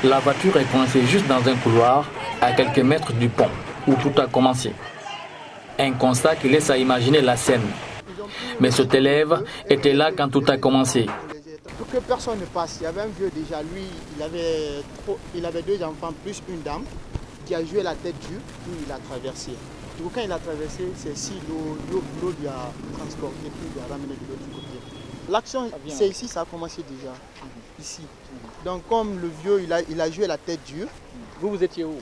La voiture est coincée juste dans un couloir, à quelques mètres du pont, où tout a commencé. Un constat qui laisse à imaginer la scène. Mais cet élève était là quand tout a commencé. Pour que personne ne passe, il y avait un vieux déjà, lui, il avait 2 enfants plus une dame qui a joué la tête dure, puis il a traversé. Du coup, quand il a traversé, c'est si l'eau lui a transporté, puis il a ramené de l'autre côté. L'action, c'est ici, ça a commencé déjà, ici. Donc comme le vieux, il a joué la tête dure. Vous étiez où?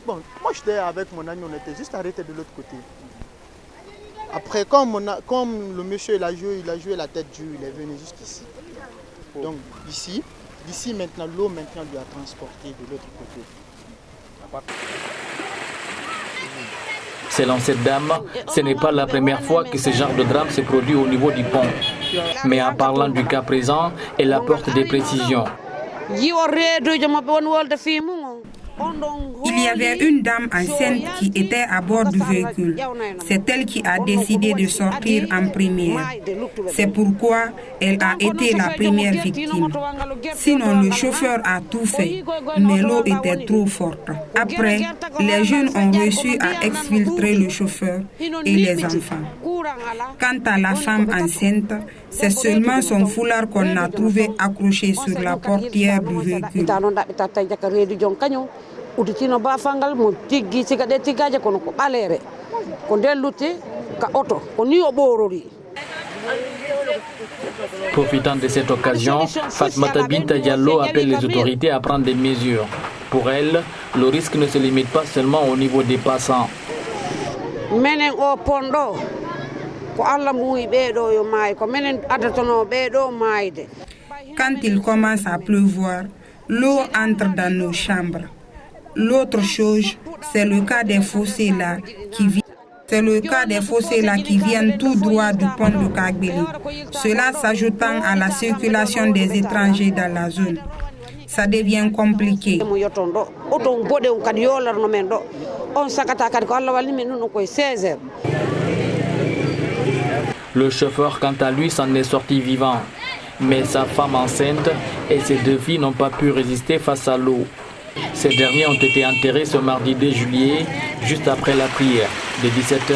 Bon, moi j'étais avec mon ami, on était juste arrêtés de l'autre côté. Après, comme le monsieur il a joué la tête dure, il est venu juste ici. Donc d'ici maintenant, l'eau maintenant lui a transporté de l'autre côté. Selon cette dame, ce n'est pas la première fois que ce genre de drame se produit au niveau du pont. Mais en parlant du cas présent, elle apporte des précisions. Il y avait une dame enceinte qui était à bord du véhicule. C'est elle qui a décidé de sortir en première. C'est pourquoi elle a été la première victime. Sinon, le chauffeur a tout fait, mais l'eau était trop forte. Après, les jeunes ont réussi à exfiltrer le chauffeur et les enfants. Quant à la femme enceinte, c'est seulement son foulard qu'on a trouvé accroché sur la portière du véhicule. Profitant de cette occasion, Fatmata Binta Diallo appelle les autorités à prendre des mesures. Pour elle, le risque ne se limite pas seulement au niveau des passants. Quand il commence à pleuvoir, l'eau entre dans nos chambres. L'autre chose, c'est le cas des fossés là qui viennent tout droit du pont de Kagbeli. Cela s'ajoutant à la circulation des étrangers dans la zone. Ça devient compliqué. Le chauffeur, quant à lui, s'en est sorti vivant. Mais sa femme enceinte et ses 2 filles n'ont pas pu résister face à l'eau. Ces derniers ont été enterrés ce mardi 2 juillet, juste après la prière de 17h.